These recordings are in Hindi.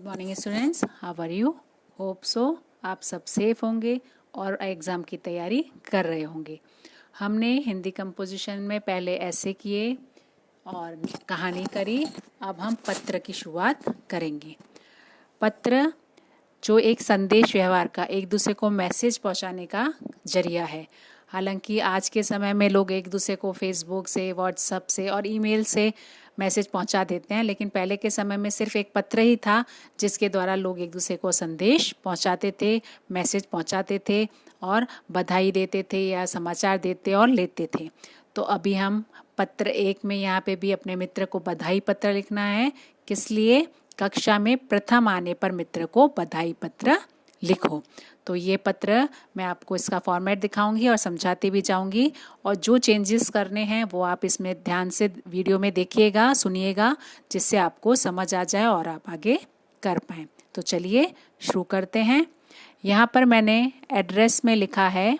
Morning students, how are you? Hope so आप सब सेफ होंगे और एग्ज़ाम की तैयारी कर रहे होंगे। हमने हिंदी कंपोजिशन में पहले ऐसे किए और कहानी करी। अब हम पत्र की शुरुआत करेंगे। पत्र जो एक संदेश व्यवहार का, एक दूसरे को मैसेज पहुंचाने का जरिया है। हालांकि आज के समय में लोग एक दूसरे को फेसबुक से, व्हाट्सएप से और ईमेल से मैसेज पहुंचा देते हैं, लेकिन पहले के समय में सिर्फ एक पत्र ही था जिसके द्वारा लोग एक दूसरे को संदेश पहुंचाते थे, मैसेज पहुंचाते थे और बधाई देते थे या समाचार देते और लेते थे। तो अभी हम पत्र 1 में यहाँ पे भी अपने मित्र को बधाई पत्र लिखना है। किस लिए? कक्षा में प्रथम आने पर मित्र को बधाई पत्र लिखो। तो ये पत्र मैं आपको इसका फॉर्मेट दिखाऊंगी और समझाती भी जाऊंगी, और जो चेंजेस करने हैं वो आप इसमें ध्यान से वीडियो में देखिएगा, सुनिएगा, जिससे आपको समझ आ जाए और आप आगे कर पाएँ। तो चलिए शुरू करते हैं। यहाँ पर मैंने एड्रेस में लिखा है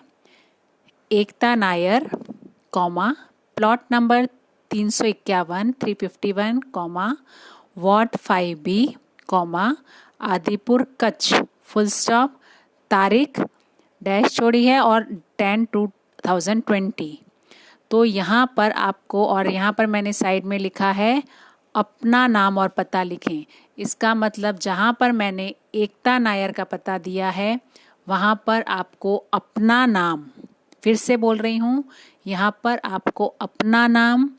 Ekta Nair, plot number 351 351, ward 5B, Adipur Kutch, full stop, तारीख डैश छोड़ी है और 10/2020। तो यहाँ पर आपको, और यहाँ पर मैंने साइड में लिखा है अपना नाम और पता लिखें। इसका मतलब जहाँ पर मैंने एकता नायर का पता दिया है वहाँ पर आपको अपना नाम, फिर से बोल रही हूँ, यहाँ पर आपको अपना नाम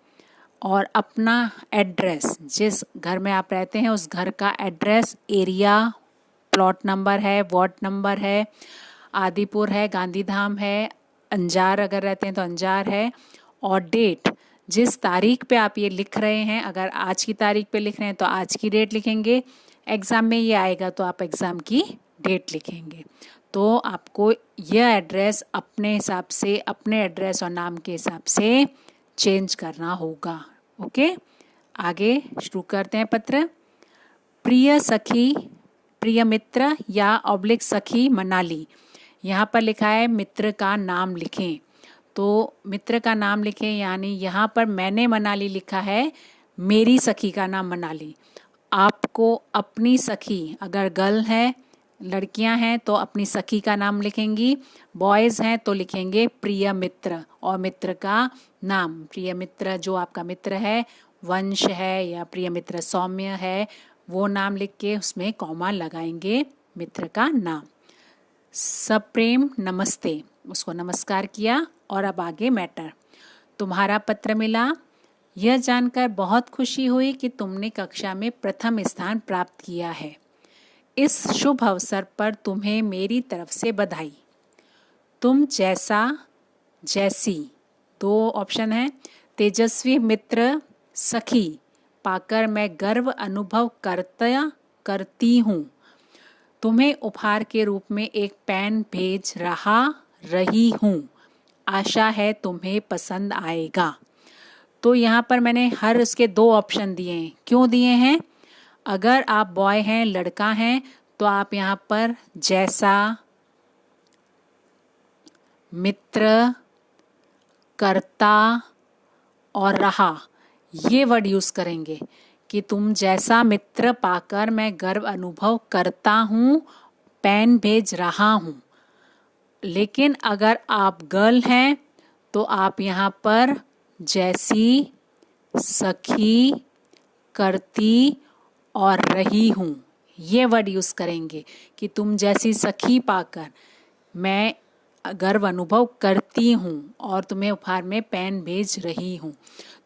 और अपना एड्रेस, जिस घर में आप रहते हैं उस घर का एड्रेस, एरिया, प्लॉट नंबर है, वार्ड नंबर है, आदिपुर है, गांधीधाम है, अंजार अगर रहते हैं तो अंजार है, और डेट, जिस तारीख पे आप ये लिख रहे हैं, अगर आज की तारीख पे लिख रहे हैं तो आज की डेट लिखेंगे, एग्ज़ाम में ये आएगा तो आप एग्ज़ाम की डेट लिखेंगे। तो आपको यह एड्रेस अपने हिसाब से, अपने एड्रेस और नाम के हिसाब से चेंज करना होगा। ओके, आगे शुरू करते हैं पत्र। प्रिय सखी, प्रिय मित्र या ऑब्लिक सखी मनाली। यहाँ पर लिखा है मित्र का नाम लिखें, तो मित्र का नाम लिखें, यानी यहाँ पर मैंने मनाली लिखा है, मेरी सखी का नाम मनाली। आपको अपनी सखी, अगर गर्ल है, लड़कियां हैं तो अपनी सखी का नाम लिखेंगी, बॉयज़ हैं तो लिखेंगे प्रिय मित्र और मित्र का नाम। प्रिय मित्र जो आपका मित्र है, वंश है या प्रिय मित्र सौम्य है, वो नाम लिख के उसमें कॉमा लगाएंगे, मित्र का नाम। सप्रेम नमस्ते, उसको नमस्कार किया। और अब आगे मैटर। तुम्हारा पत्र मिला, यह जानकर बहुत खुशी हुई कि तुमने कक्षा में प्रथम स्थान प्राप्त किया है। इस शुभ अवसर पर तुम्हें मेरी तरफ से बधाई। तुम जैसा, जैसी, 2 ऑप्शन है, तेजस्वी मित्र सखी पाकर मैं गर्व अनुभव करती हूँ। तुम्हें उपहार के रूप में एक पेन भेज रही हूँ। आशा है तुम्हें पसंद आएगा। तो यहाँ पर मैंने हर उसके 2 ऑप्शन दिए हैं। क्यों दिए हैं? अगर आप बॉय हैं, लड़का हैं, तो आप यहाँ पर जैसा, मित्र, करता और रहा, ये वर्ड यूज़ करेंगे कि तुम जैसा मित्र पाकर मैं गर्व अनुभव करता हूँ, पेन भेज रहा हूँ। लेकिन अगर आप गर्ल हैं तो आप यहाँ पर जैसी, सखी, करती और रही हूँ, ये वर्ड यूज़ करेंगे कि तुम जैसी सखी पाकर मैं गर्व अनुभव करती हूँ और तुम्हें उपहार में पेन भेज रही हूँ।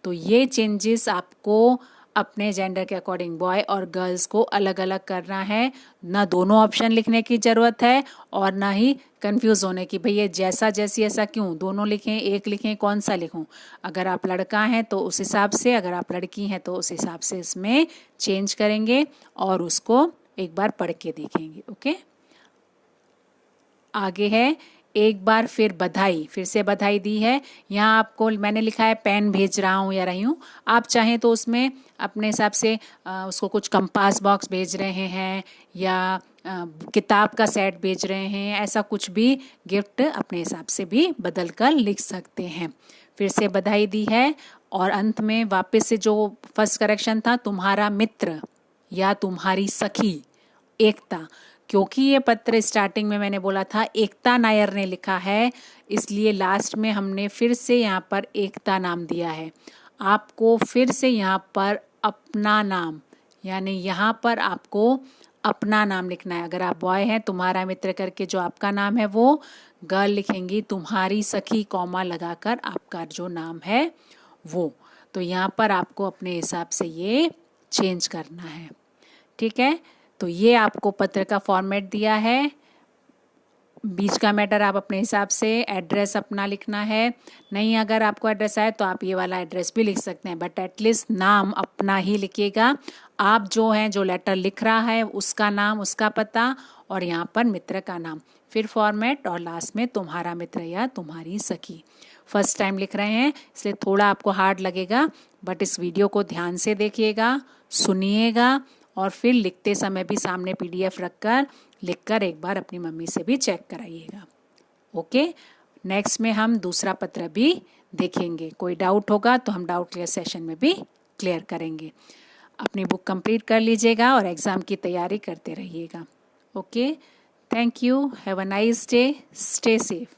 तो ये चेंजेस आपको अपने जेंडर के अकॉर्डिंग बॉय और गर्ल्स को अलग अलग करना है। ना दोनों ऑप्शन लिखने की ज़रूरत है और ना ही कंफ्यूज होने की, भैया जैसा, जैसी, ऐसा क्यों, दोनों लिखें, एक लिखें, कौन सा लिखूं। अगर आप लड़का हैं तो उस हिसाब से, अगर आप लड़की हैं तो उस हिसाब से इसमें चेंज करेंगे और उसको एक बार पढ़ के देखेंगे। ओके, आगे है एक बार फिर बधाई, फिर से बधाई दी है। यहाँ आपको मैंने लिखा है पेन भेज रहा हूँ या रही हूँ। आप चाहें तो उसमें अपने हिसाब से उसको कुछ कंपास बॉक्स भेज रहे हैं या किताब का सेट भेज रहे हैं, ऐसा कुछ भी गिफ्ट अपने हिसाब से भी बदल कर लिख सकते हैं। फिर से बधाई दी है और अंत में वापस से जो फर्स्ट करेक्शन था, तुम्हारा मित्र या तुम्हारी सखी, एकता। क्योंकि ये पत्र स्टार्टिंग में मैंने बोला था एकता नायर ने लिखा है, इसलिए लास्ट में हमने फिर से यहाँ पर एकता नाम दिया है। आपको फिर से यहाँ पर अपना नाम, यानी यहाँ पर आपको अपना नाम लिखना है। अगर आप बॉय हैं, तुम्हारा मित्र करके जो आपका नाम है वो, गर्ल लिखेंगी तुम्हारी सखी कॉमा लगाकर आपका जो नाम है वो। तो यहाँ पर आपको अपने हिसाब से ये चेंज करना है, ठीक है। तो ये आपको पत्र का फॉर्मेट दिया है। बीच का मैटर आप अपने हिसाब से, एड्रेस अपना लिखना है। नहीं अगर आपको एड्रेस आए तो आप ये वाला एड्रेस भी लिख सकते हैं, बट एटलीस्ट नाम अपना ही लिखिएगा। आप जो हैं, जो लेटर लिख रहा है उसका नाम, उसका पता, और यहाँ पर मित्र का नाम, फिर फॉर्मेट, और लास्ट में तुम्हारा मित्र या तुम्हारी सखी। फर्स्ट टाइम लिख रहे हैं इसलिए थोड़ा आपको हार्ड लगेगा, बट इस वीडियो को ध्यान से देखिएगा, सुनिएगा, और फिर लिखते समय भी सामने PDF रखकर लिखकर एक बार अपनी मम्मी से भी चेक कराइएगा। ओके, नेक्स्ट में हम दूसरा पत्र भी देखेंगे। कोई डाउट होगा तो हम डाउट क्लियर सेशन में भी क्लियर करेंगे। अपनी बुक कंप्लीट कर लीजिएगा और एग्ज़ाम की तैयारी करते रहिएगा। Okay, thank you, have a nice day, stay safe.